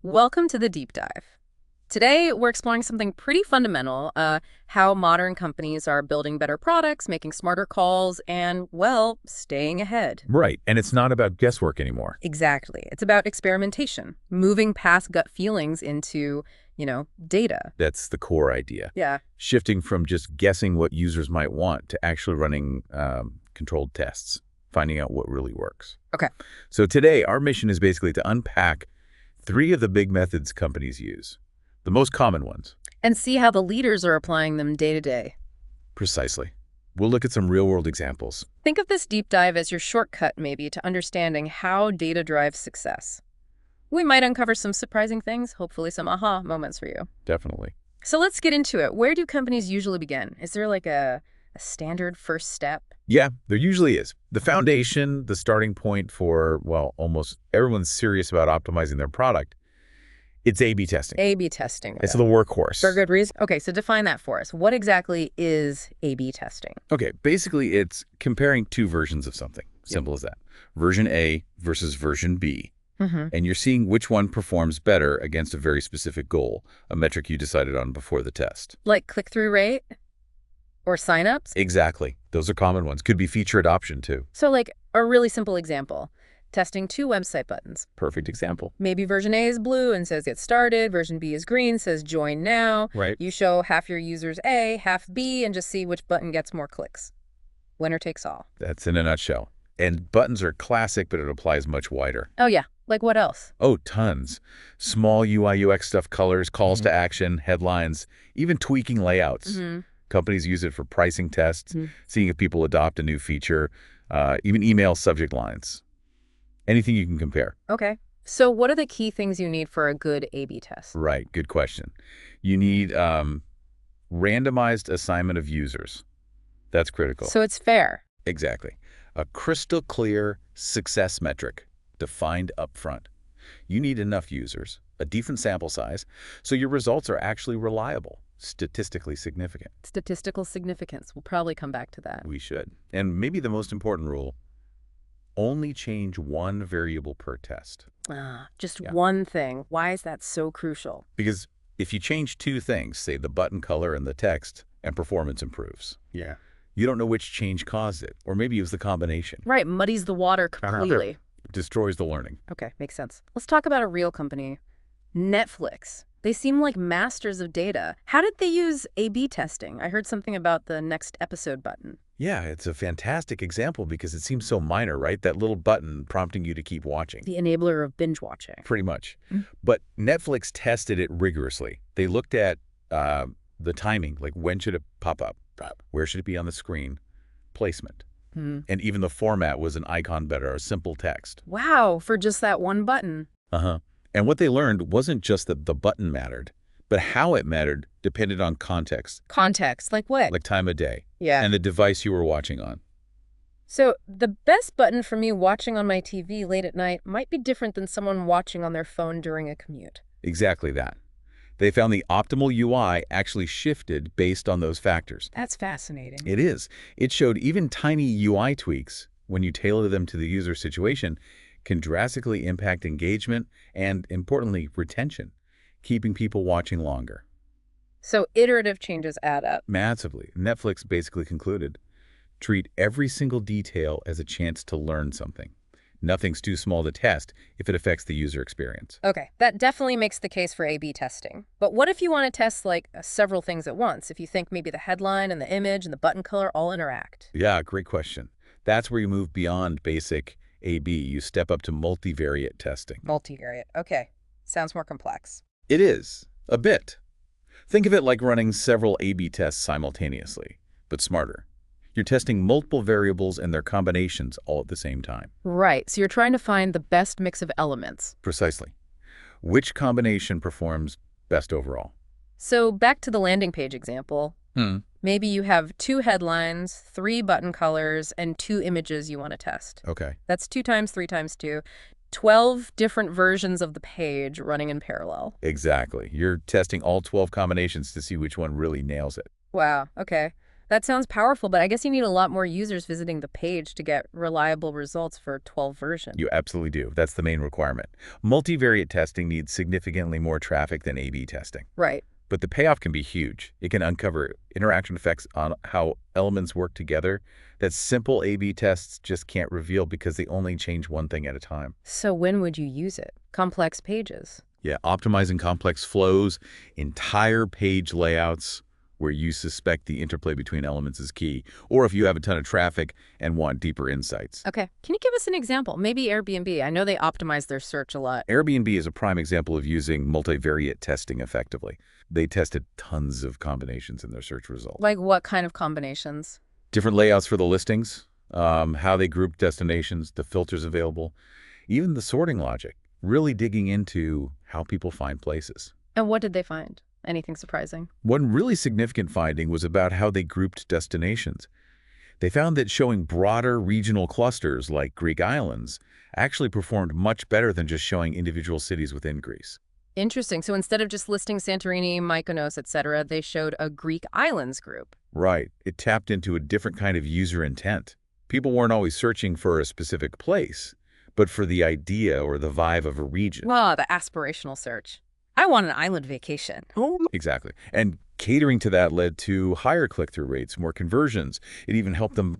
Welcome to the deep dive. Today, we're exploring something pretty fundamental, how modern companies are building better products, making smarter calls, and, well, staying ahead. Right, and it's not about guesswork anymore. Exactly. It's about experimentation, moving past gut feelings into, data. That's the core idea. Yeah. Shifting from just guessing what users might want to actually running controlled tests, finding out what really works. Okay. So today, our mission is basically to unpack 3 of the big methods companies use, the most common ones. And see how the leaders are applying them day to day. Precisely. We'll look at some real-world examples. Think of this deep dive as your shortcut, maybe, to understanding how data drives success. We might uncover some surprising things, hopefully some aha moments for you. Definitely. So let's get into it. Where do companies usually begin? Is there like a standard first step? Yeah, there usually is. The foundation, the starting point for, well, almost everyone's serious about optimizing their product, it's A/B testing. A/B testing. It's the workhorse. For good reason. Okay, so define that for us. What exactly is A/B testing? Okay, basically it's comparing 2 versions of something. Simple as that. Version A versus version B. And you're seeing which one performs better against a very specific goal, a metric you decided on before the test. Like click-through rate? Or signups? Exactly. Those are common ones. Could be feature adoption, too. So like a really simple example, testing 2 website buttons. Perfect example. Maybe version A is blue and says get started. Version B is green, says join now. Right. You show half your users A, half B, and just see which button gets more clicks. Winner takes all. That's in a nutshell. And buttons are classic, but it applies much wider. Oh yeah, like what else? Oh, tons. Small UI UX stuff, colors, calls to action, headlines, even tweaking layouts. Companies use it for pricing tests, seeing if people adopt a new feature, even email subject lines. Anything you can compare. Okay. So what are the key things you need for a good A/B test? Right. Good question. You need randomized assignment of users. That's critical. So it's fair. Exactly. A crystal clear success metric defined upfront. You need enough users, a decent sample size, so your results are actually reliable, statistically significant. Statistical significance. We'll probably come back to that. We should. And maybe the most important rule, only change 1 variable per test. Just one thing. Why is that so crucial? Because if you change 2 things, say the button color and the text, and performance improves. Yeah. You don't know which change caused it, or maybe it was the combination. Right, muddies the water completely. Destroys the learning. Okay, makes sense. Let's talk about a real company. Netflix. They seem like masters of data. How did they use A/B testing? I heard something about the next episode button. Yeah, it's a fantastic example because it seems so minor, right? That little button prompting you to keep watching. The enabler of binge watching. Pretty much. But Netflix tested it rigorously. They looked at the timing, like when should it pop up? Where should it be on the screen? Placement. And even the format was an icon better, a simple text. Wow, for just that one button. And what they learned wasn't just that the button mattered, but how it mattered depended on context. Context, like what? Like time of day. Yeah. And the device you were watching on. So the best button for me watching on my TV late at night might be different than someone watching on their phone during a commute. Exactly that. They found the optimal UI actually shifted based on those factors. That's fascinating. It is. It showed even tiny UI tweaks, when you tailor them to the user situation, can drastically impact engagement and, importantly, retention, keeping people watching longer. So iterative changes add up. Massively. Netflix basically concluded, treat every single detail as a chance to learn something. Nothing's too small to test if it affects the user experience. Okay, that definitely makes the case for A/B testing. But what if you want to test like several things at once? If you think maybe the headline and the image and the button color all interact? Yeah, great question. That's where you move beyond basic A/B. You step up to multivariate testing. Multivariate. Okay, sounds more complex. It is, a bit. Think of it like running several A/B tests simultaneously, but smarter. You're testing multiple variables and their combinations all at the same time. Right, so you're trying to find the best mix of elements. Precisely. Which combination performs best overall? So back to the landing page example. Maybe you have 2 headlines, 3 button colors, and 2 images you want to test. Okay. That's 2 times 3 times 2. 12 different versions of the page running in parallel. Exactly. You're testing all 12 combinations to see which one really nails it. Wow, okay. That sounds powerful, but I guess you need a lot more users visiting the page to get reliable results for 12 version. You absolutely do. That's the main requirement. Multivariate testing needs significantly more traffic than A/B testing. Right. But the payoff can be huge. It can uncover interaction effects on how elements work together that simple A/B tests just can't reveal because they only change one thing at a time. So when would you use it? Complex pages. Yeah, optimizing complex flows, entire page layouts where you suspect the interplay between elements is key, or if you have a ton of traffic and want deeper insights. Okay. Can you give us an example? Maybe Airbnb. I know they optimize their search a lot. Airbnb is a prime example of using multivariate testing effectively. They tested tons of combinations in their search results. Like what kind of combinations? Different layouts for the listings, how they group destinations, the filters available, even the sorting logic, really digging into how people find places. And what did they find? Anything surprising? One really significant finding was about how they grouped destinations. They found that showing broader regional clusters like Greek islands actually performed much better than just showing individual cities within Greece. Interesting. So instead of just listing Santorini, Mykonos, etc., they showed a Greek islands group. Right. It tapped into a different kind of user intent. People weren't always searching for a specific place, but for the idea or the vibe of a region. Wow, the aspirational search. I want an island vacation. Exactly. And catering to that led to higher click-through rates, more conversions. It even helped them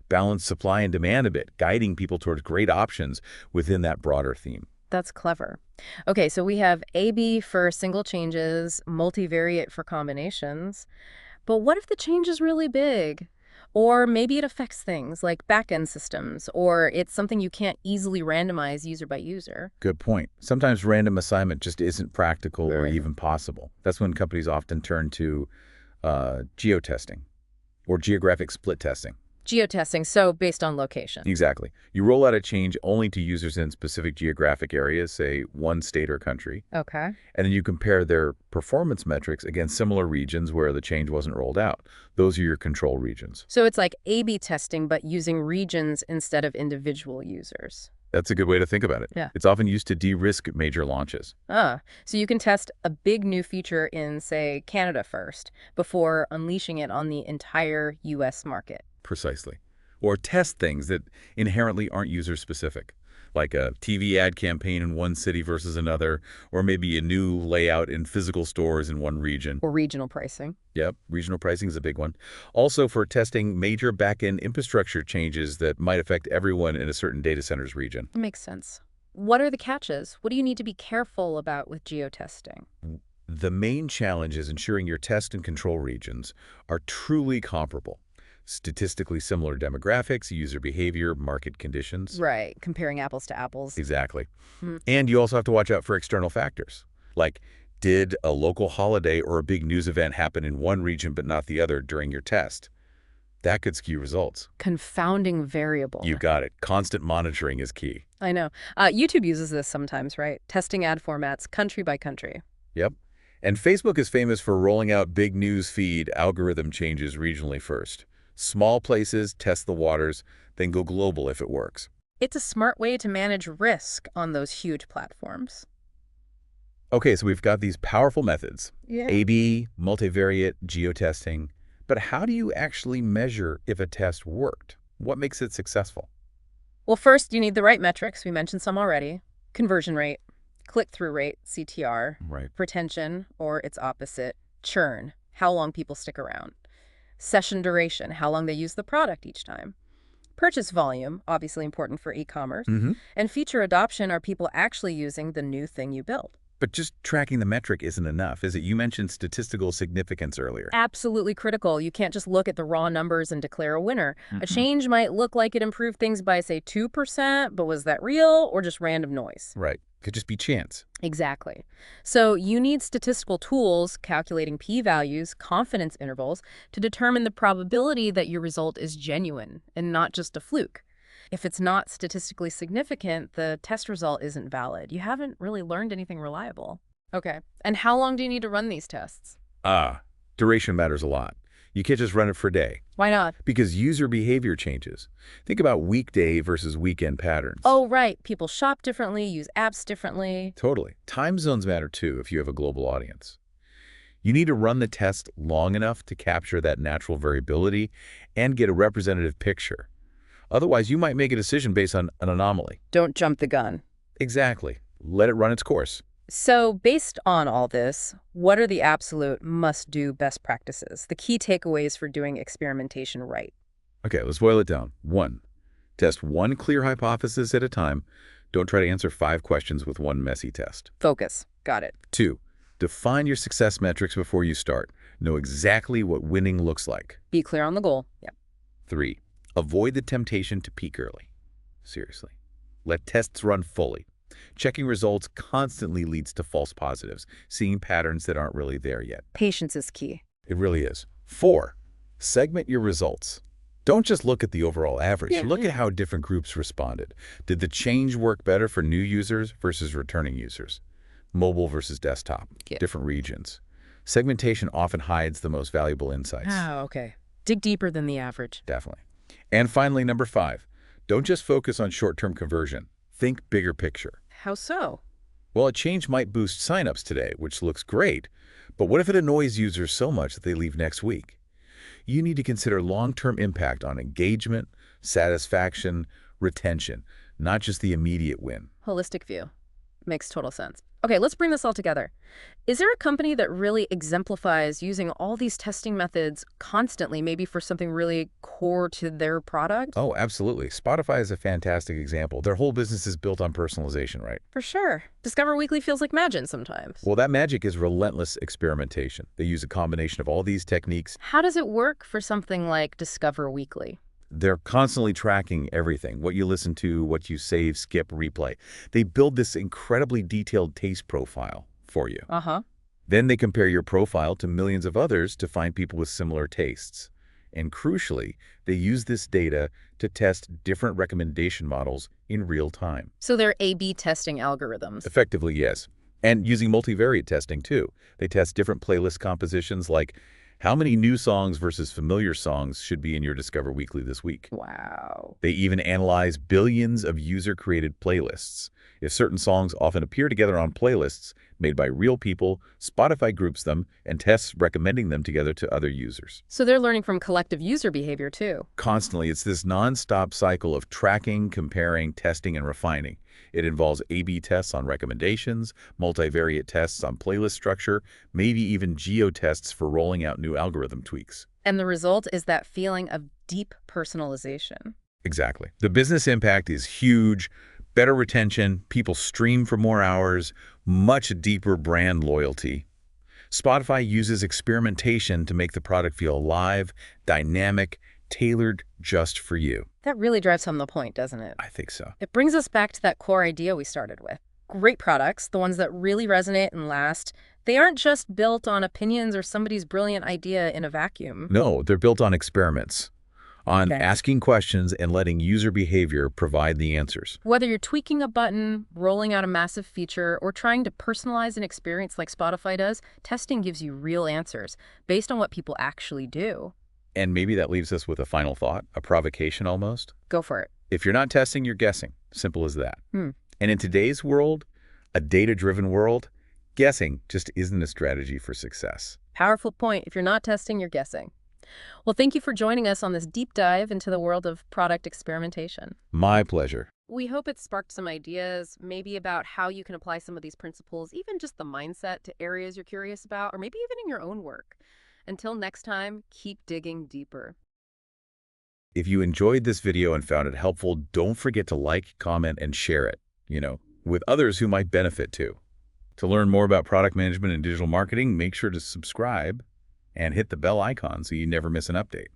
balance supply and demand a bit, guiding people towards great options within that broader theme. That's clever. Okay, so we have A/B for single changes, multivariate for combinations. But what if the change is really big? Or maybe it affects things like back-end systems, or it's something you can't easily randomize user by user. Good point. Sometimes random assignment just isn't practical or Right. even possible. That's when companies often turn to geotesting or geographic split testing. Geotesting, so based on location. Exactly. You roll out a change only to users in specific geographic areas, say one state or country, Okay. and then you compare their performance metrics against similar regions where the change wasn't rolled out. Those are your control regions. So it's like A/B testing, but using regions instead of individual users. That's a good way to think about it. Yeah. It's often used to de-risk major launches. So you can test a big new feature in, say, Canada first, before unleashing it on the entire U.S. market. Precisely. Or test things that inherently aren't user-specific, like a TV ad campaign in one city versus another, or maybe a new layout in physical stores in one region. Or regional pricing. Yep, regional pricing is a big one. Also for testing major back-end infrastructure changes that might affect everyone in a certain data center's region. Makes sense. What are the catches? What do you need to be careful about with geotesting? The main challenge is ensuring your test and control regions are truly comparable. Statistically similar demographics, user behavior, market conditions. Right, comparing apples to apples. Exactly. Hmm. And you also have to watch out for external factors, like did a local holiday or a big news event happen in one region but not the other during your test? That could skew results. Confounding variable. You got it. Constant monitoring is key. I know. YouTube uses this sometimes, right? Testing ad formats country by country. Yep. And Facebook is famous for rolling out big news feed algorithm changes regionally first. Small places, test the waters, then go global if it works. It's a smart way to manage risk on those huge platforms. Okay, so we've got these powerful methods, Yeah. A/B, multivariate, geotesting. But how do you actually measure if a test worked? What makes it successful? Well, first, you need the right metrics. We mentioned some already. Conversion rate, click-through rate, CTR, Right. retention, or its opposite, churn, how long people stick around. Session duration, how long they use the product each time. Purchase volume, obviously important for e-commerce. And feature adoption, are people actually using the new thing you built? But just tracking the metric isn't enough, is it? You mentioned statistical significance earlier. Absolutely critical. You can't just look at the raw numbers and declare a winner. A change might look like it improved things by, say, 2%, but was that real or just random noise? Right. Could just be chance. Exactly. So you need statistical tools, calculating p-values, confidence intervals, to determine the probability that your result is genuine and not just a fluke. If it's not statistically significant, the test result isn't valid. You haven't really learned anything reliable. Okay. And how long do you need to run these tests? Duration matters a lot. You can't just run it for a day Why not? because user behavior changes. Think about weekday versus weekend patterns. Oh, right. People shop differently, use apps differently. Totally. Time zones matter too if you have a global audience. You need to run the test long enough to capture that natural variability and get a representative picture. Otherwise, you might make a decision based on an anomaly. Don't jump the gun. Exactly. Let it run its course. So based on all this, what are the absolute must-do best practices, the key takeaways for doing experimentation right? Okay, let's boil it down. 1. Test one clear hypothesis at a time. Don't try to answer 5 questions with one messy test. Focus. Got it. 2. Define your success metrics before you start. Know exactly what winning looks like. Be clear on the goal. Yep. 3. Avoid the temptation to peak early. Seriously. Let tests run fully. Checking results constantly leads to false positives, seeing patterns that aren't really there yet. Patience is key. It really is. 4. Segment your results. Don't just look at the overall average. Look at how different groups responded. Did the change work better for new users versus returning users? Mobile versus desktop, different regions. Segmentation often hides the most valuable insights. Oh, okay. Dig deeper than the average. Definitely. And finally, number 5, don't just focus on short-term conversion. Think bigger picture. How so? Well, a change might boost signups today, which looks great, but what if it annoys users so much that they leave next week? You need to consider long-term impact on engagement, satisfaction, retention, not just the immediate win. Holistic view. Makes total sense. Okay, let's bring this all together. Is there a company that really exemplifies using all these testing methods constantly, maybe for something really core to their product? Oh, absolutely. Spotify is a fantastic example. Their whole business is built on personalization, right? For sure. Discover Weekly feels like magic sometimes. Well, that magic is relentless experimentation. They use a combination of all these techniques. How does it work for something like Discover Weekly? They're constantly tracking everything, what you listen to, what you save, skip, replay. They build this incredibly detailed taste profile for you. Uh-huh. Then they compare your profile to millions of others to find people with similar tastes. And crucially, they use this data to test different recommendation models in real time. So they're A/B testing algorithms. Effectively, yes. And using multivariate testing, too. They test different playlist compositions like how many new songs versus familiar songs should be in your Discover Weekly this week. Wow. They even analyze billions of user-created playlists. If certain songs often appear together on playlists made by real people, Spotify groups them and tests recommending them together to other users. So they're learning from collective user behavior, too. Constantly, it's this non-stop cycle of tracking, comparing, testing, and refining. It involves A/B tests on recommendations, multivariate tests on playlist structure, maybe even geo-tests for rolling out new algorithm tweaks. And the result is that feeling of deep personalization. Exactly. The business impact is huge. Better retention, people stream for more hours, much deeper brand loyalty. Spotify uses experimentation to make the product feel alive, dynamic, tailored just for you. That really drives home the point, doesn't it? I think so. It brings us back to that core idea we started with. Great products, the ones that really resonate and last, they aren't just built on opinions or somebody's brilliant idea in a vacuum. No, they're built on experiments, on asking questions and letting user behavior provide the answers. Whether you're tweaking a button, rolling out a massive feature, or trying to personalize an experience like Spotify does, testing gives you real answers based on what people actually do. And maybe that leaves us with a final thought, a provocation almost. Go for it. If you're not testing, you're guessing. Simple as that. And in today's world, a data-driven world, guessing just isn't a strategy for success. Powerful point. If you're not testing, you're guessing. Well, thank you for joining us on this deep dive into the world of product experimentation. My pleasure. We hope it sparked some ideas, maybe about how you can apply some of these principles, even just the mindset, to areas you're curious about, or maybe even in your own work. Until next time, keep digging deeper. If you enjoyed this video and found it helpful, don't forget to like, comment, and share it, with others who might benefit too. To learn more about product management and digital marketing, make sure to subscribe and hit the bell icon so you never miss an update.